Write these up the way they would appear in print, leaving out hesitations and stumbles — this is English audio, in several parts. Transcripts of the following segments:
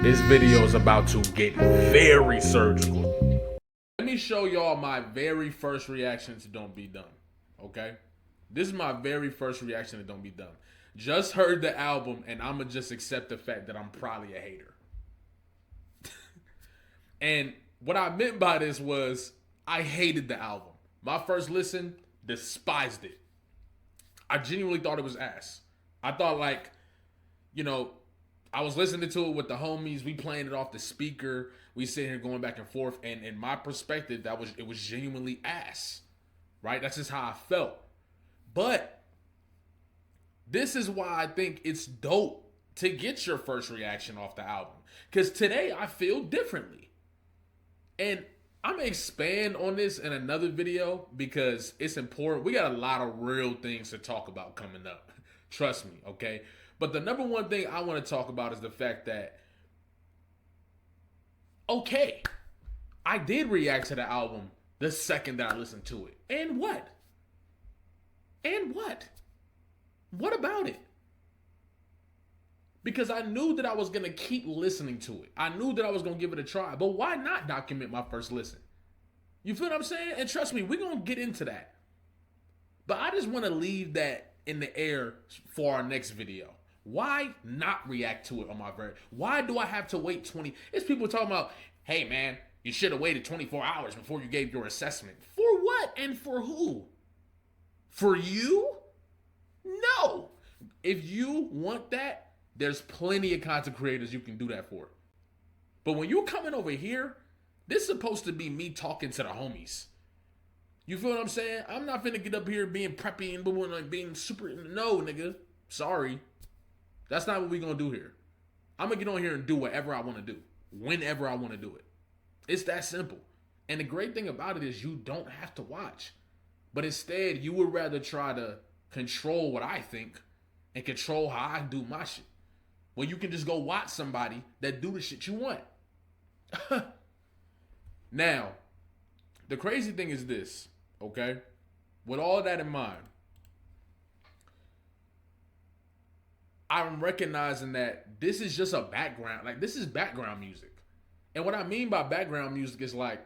This video is about to get very surgical. Let me show y'all my very first reaction to Don't Be Dumb, okay? This is my very first reaction to Don't Be Dumb. Just heard the album, and I'ma just accept the fact that I'm probably a hater. And what I meant by this was, I hated the album. My first listen, despised it. I genuinely thought it was ass. I thought, like, you know, I was listening to it with the homies. We playing it off the speaker. We sitting here going back and forth. And in my perspective, it was genuinely ass. Right? That's just how I felt. But this is why I think it's dope to get your first reaction off the album. Because today I feel differently. And I'm going to expand on this in another video because it's important. We got a lot of real things to talk about coming up. Trust me, okay? But the number one thing I want to talk about is the fact that, okay, I did react to the album the second that I listened to it. And what? And what? What about it? Because I knew that I was going to keep listening to it. I knew that I was going to give it a try. But why not document my first listen? You feel what I'm saying? And trust me, we're going to get into that. But I just want to leave that in the air for our next video. Why not react to it on my very? Why do I have to wait 20? It's people talking about, hey man, you should have waited 24 hours before you gave your assessment. For what and for who? For you? No. If you want that, there's plenty of content creators you can do that for. But when you're coming over here, this is supposed to be me talking to the homies. You feel what I'm saying? I'm not finna get up here being preppy and like being super. No, nigga. Sorry. That's not what we gonna do here. I'm gonna get on here and do whatever I wanna do, whenever I wanna do it. It's that simple. And the great thing about it is you don't have to watch. But instead, you would rather try to control what I think and control how I do my shit. Well, you can just go watch somebody that do the shit you want. Now, the crazy thing is this, okay? With all that in mind, I'm recognizing that this is just a background. Like, this is background music. And what I mean by background music is, like,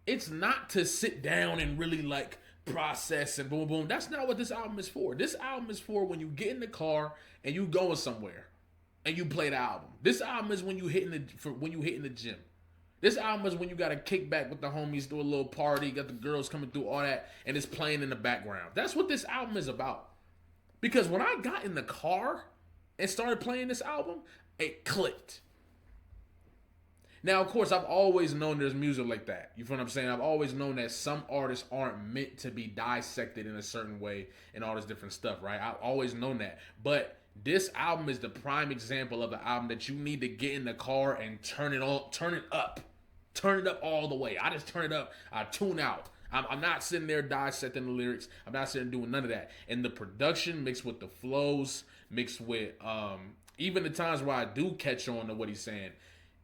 it's not to sit down and really, like, process and boom, boom. That's not what this album is for. This album is for when you get in the car and you going somewhere and you play the album. This album is when you hitting the gym. This album is when you got to kick back with the homies, do a little party, got the girls coming through, all that, and it's playing in the background. That's what this album is about. Because when I got in the car and started playing this album, it clicked. Now, of course, I've always known there's music like that. You feel what I'm saying? I've always known that some artists aren't meant to be dissected in a certain way and all this different stuff, right? I've always known that. But this album is the prime example of an album that you need to get in the car and turn it up. Turn it up all the way. I just turn it up. I tune out. I'm not sitting there dissecting the lyrics. I'm not sitting doing none of that. And the production mixed with the flows, mixed with even the times where I do catch on to what he's saying,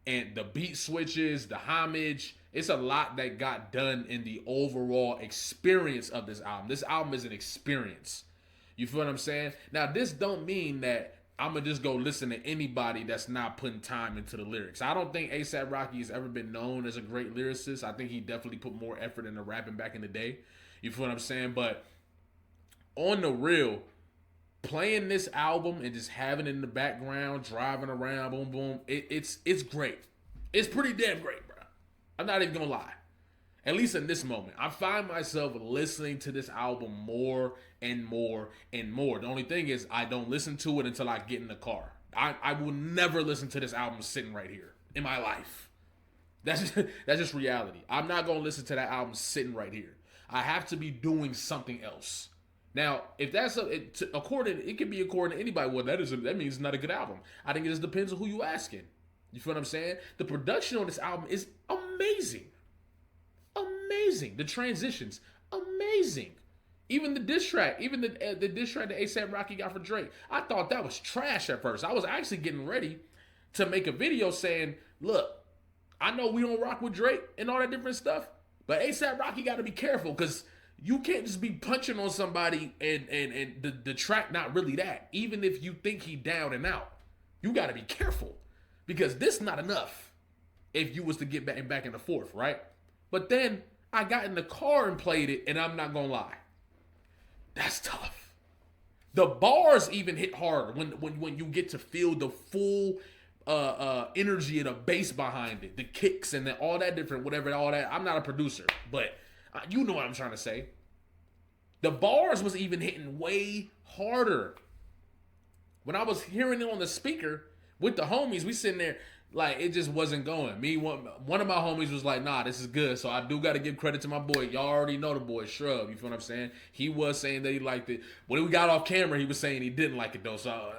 and the beat switches, the homage, it's a lot that got done in the overall experience of this album. This album is an experience. You feel what I'm saying? Now, this don't mean that I'm going to just go listen to anybody that's not putting time into the lyrics. I don't think A$AP Rocky has ever been known as a great lyricist. I think he definitely put more effort into rapping back in the day. You feel what I'm saying? But on the real, playing this album and just having it in the background, driving around, boom, boom, it's great. It's pretty damn great, bro. I'm not even going to lie. At least in this moment, I find myself listening to this album more and more and more. The only thing is I don't listen to it until I get in the car. I will never listen to this album sitting right here in my life. That's just reality. I'm not going to listen to that album sitting right here. I have to be doing something else. Now, if that's it can be according to anybody. Well, that means it's not a good album. I think it just depends on who you asking. You feel what I'm saying? The production on this album is amazing. Amazing. The transitions, amazing. Even the diss track, the diss track that A$AP Rocky got for Drake, I thought that was trash at first. I was actually getting ready to make a video saying, look, I know we don't rock with Drake and all that different stuff, but A$AP Rocky got to be careful because you can't just be punching on somebody and the track not really that. Even if you think he down and out, you got to be careful. because this not enough if you was to get back in the fourth, right? But then I got in the car and played it, and I'm not gonna lie, that's tough. The bars even hit harder when you get to feel the full energy of the bass behind it, the kicks and all that different whatever, all that. I'm not a producer, but you know what I'm trying to say. The bars was even hitting way harder. When I was hearing it on the speaker with the homies, we sitting there like it just wasn't going. One of my homies was like, "Nah, this is good." So I do got to give credit to my boy. Y'all already know the boy Shrub. You feel what I'm saying? He was saying that he liked it. When we got off camera, he was saying he didn't like it though. So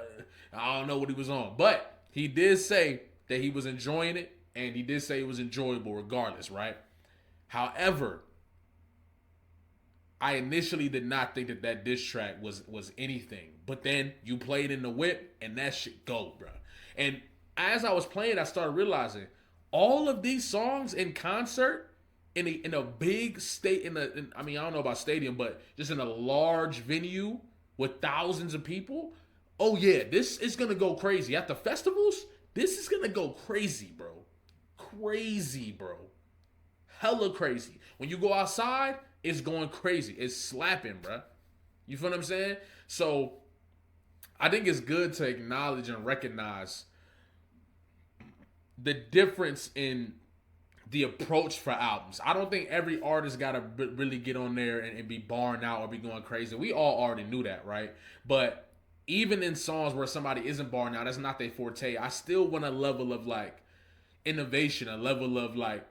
I don't know what he was on, but he did say that he was enjoying it, and he did say it was enjoyable regardless, right? However, I initially did not think that diss track was anything. But then you played in the whip, and that shit go, bro. And as I was playing, I started realizing all of these songs in concert in a big state I mean, I don't know about stadium, but just in a large venue with thousands of people. Oh yeah, this is gonna go crazy at the festivals. This is gonna go crazy, bro. Crazy, bro. Hella crazy. When you go outside, it's going crazy. It's slapping, bro. You feel what I'm saying? So I think it's good to acknowledge and recognize the difference in the approach for albums. I don't think every artist got to really get on there and be barring out or be going crazy. We all already knew that, right? But even in songs where somebody isn't barring out, that's not their forte. I still want a level of like innovation, a level of like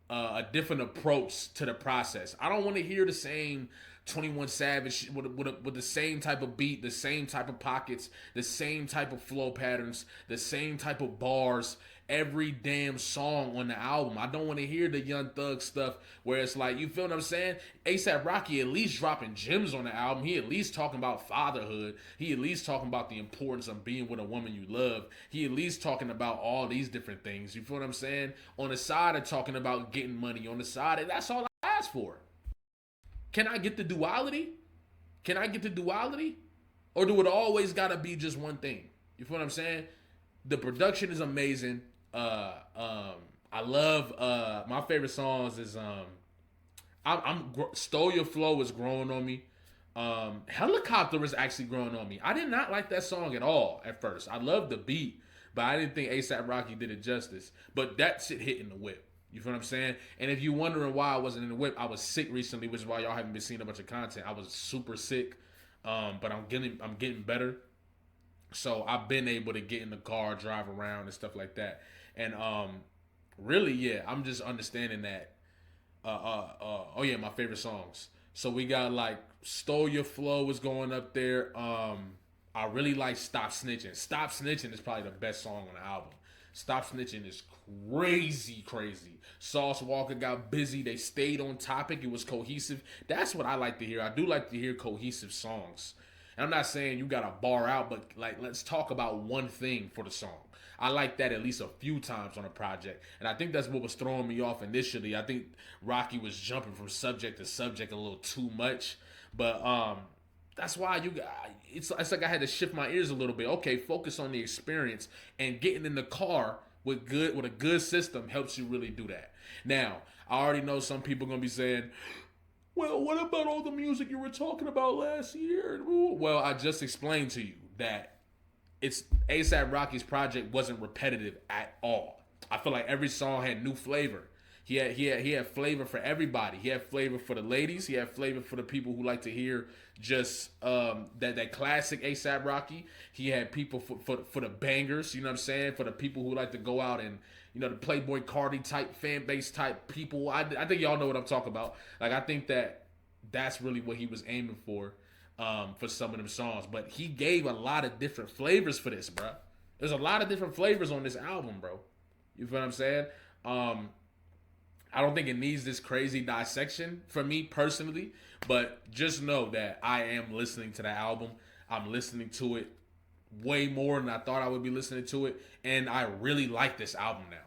a different approach to the process. I don't want to hear the same 21 Savage with the same type of beat, the same type of pockets, the same type of flow patterns, the same type of bars every damn song on the album. I don't want to hear the Young Thug stuff where it's like, you feel what I'm saying? A$AP Rocky at least dropping gems on the album. He at least talking about fatherhood. He at least talking about the importance of being with a woman you love. He at least talking about all these different things. You feel what I'm saying? On the side of talking about getting money, on the side, and that's all I ask for. Can I get the duality? Can I get the duality? Or do it always gotta be just one thing? You feel what I'm saying? The production is amazing. I love my favorite songs is Stole Your Flow is growing on me. Helicopter is actually growing on me. I did not like that song at all at first. I loved the beat, but I didn't think A$AP Rocky did it justice. But that shit hit in the whip. You feel what I'm saying? And if you're wondering why I wasn't in the whip, I was sick recently, which is why y'all haven't been seeing a bunch of content. I was super sick, but I'm getting better. So I've been able to get in the car, drive around, and stuff like that. And really, yeah, I'm just understanding that. Oh yeah, my favorite songs. So we got like Stole Your Flow is going up there. I really like Stop Snitching. Stop Snitching is probably the best song on the album. Stop Snitching is crazy. Sauce Walker got busy. They stayed on topic. It was cohesive. That's what I like to hear. I do like to hear cohesive songs. And I'm not saying you got to bar out, but like let's talk about one thing for the song. I like that at least a few times on a project. And I think that's what was throwing me off initially. I think Rocky was jumping from subject to subject a little too much. But that's why it's like I had to shift my ears a little bit. Okay, focus on the experience, and getting in the car with a good system helps you really do that. Now, I already know some people are gonna be saying, well, what about all the music you were talking about last year? Well, I just explained to you that it's A$AP Rocky's project wasn't repetitive at all. I feel like every song had new flavor. He had flavor for everybody. He had flavor for the ladies. He had flavor for the people who like to hear just that classic A$AP Rocky. He had people for the bangers. You know what I'm saying? For the people who like to go out and the Playboy Cardi type fan base type people. I think y'all know what I'm talking about. Like I think that's really what he was aiming for some of them songs. But he gave a lot of different flavors for this, bro. There's a lot of different flavors on this album, bro. You feel what I'm saying? I don't think it needs this crazy dissection for me personally, but just know that I am listening to the album. I'm listening to it way more than I thought I would be listening to it, and I really like this album now.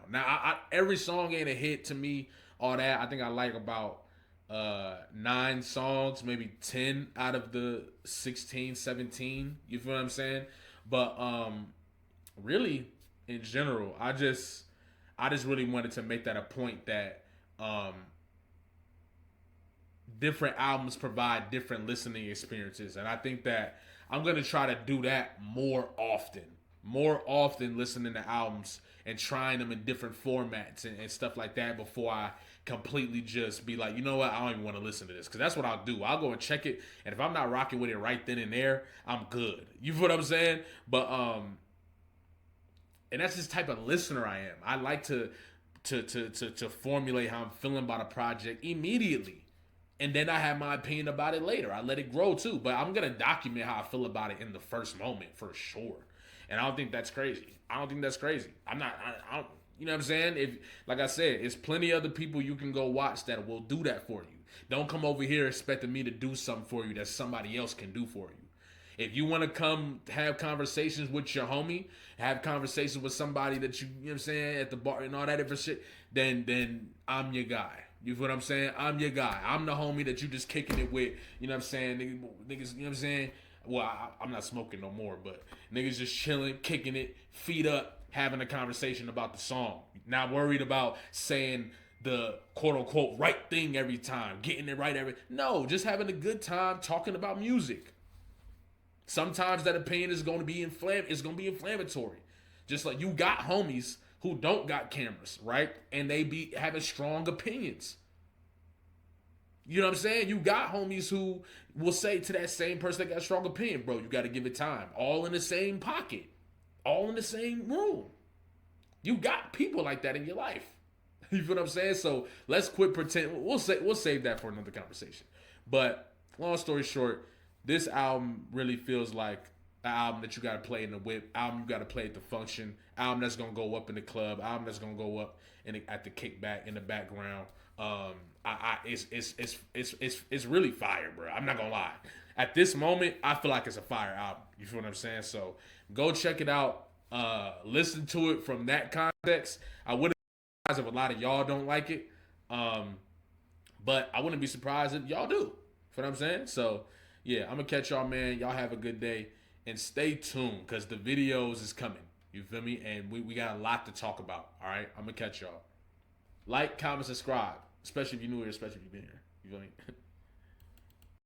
Now, every song ain't a hit to me, all that. I think I like about 9 songs, maybe 10 out of the 16, 17. You feel what I'm saying? But really, in general, I just really wanted to make that a point that um, different albums provide different listening experiences, and I think that I'm gonna try to do that more often listening to albums and trying them in different formats and stuff like that before I completely just be like, you know what, I don't even want to listen to this, because that's what I'll do. I'll go and check it, and if I'm not rocking with it right then and there, I'm good. You feel what I'm saying? But and that's just type of listener I am. I like to formulate how I'm feeling about a project immediately, and then I have my opinion about it later. I let it grow too, but I'm gonna document how I feel about it in the first moment for sure. And I don't think that's crazy. I don't think that's crazy. I'm not. I don't. You know what I'm saying? If, like I said, it's plenty of other people you can go watch that will do that for you. Don't come over here expecting me to do something for you that somebody else can do for you. If you want to come have conversations with your homie, have conversations with somebody that you know what I'm saying, at the bar and all that different shit, then I'm your guy. You feel what I'm saying? I'm your guy. I'm the homie that you just kicking it with. You know what I'm saying? Niggas, you know what I'm saying? Well, I'm not smoking no more, but niggas just chilling, kicking it, feet up, having a conversation about the song. Not worried about saying the quote unquote right thing every time, getting it right every. No, just having a good time talking about music. Sometimes that opinion is going to be inflammatory. Just like you got homies who don't got cameras, right? And they be having strong opinions. You know what I'm saying? You got homies who will say to that same person that got a strong opinion, bro, you got to give it time. All in the same pocket, all in the same room. You got people like that in your life. You feel what I'm saying? So let's quit pretend. We'll save that for another conversation. But long story short, this album really feels like an album that you got to play in the whip, album you got to play at the function, album that's gonna go up in the club, album that's gonna go up at the kickback in the background. It's really fire, bro. I'm not gonna lie. At this moment, I feel like it's a fire album. You feel what I'm saying? So go check it out. Listen to it from that context. I wouldn't be surprised if a lot of y'all don't like it, but I wouldn't be surprised if y'all do. You feel what I'm saying? So yeah, I'm gonna catch y'all, man. Y'all have a good day and stay tuned because the videos is coming. You feel me? And we got a lot to talk about. All right, I'm gonna catch y'all. Like, comment, subscribe, especially if you're new here, especially if you've been here. You feel me?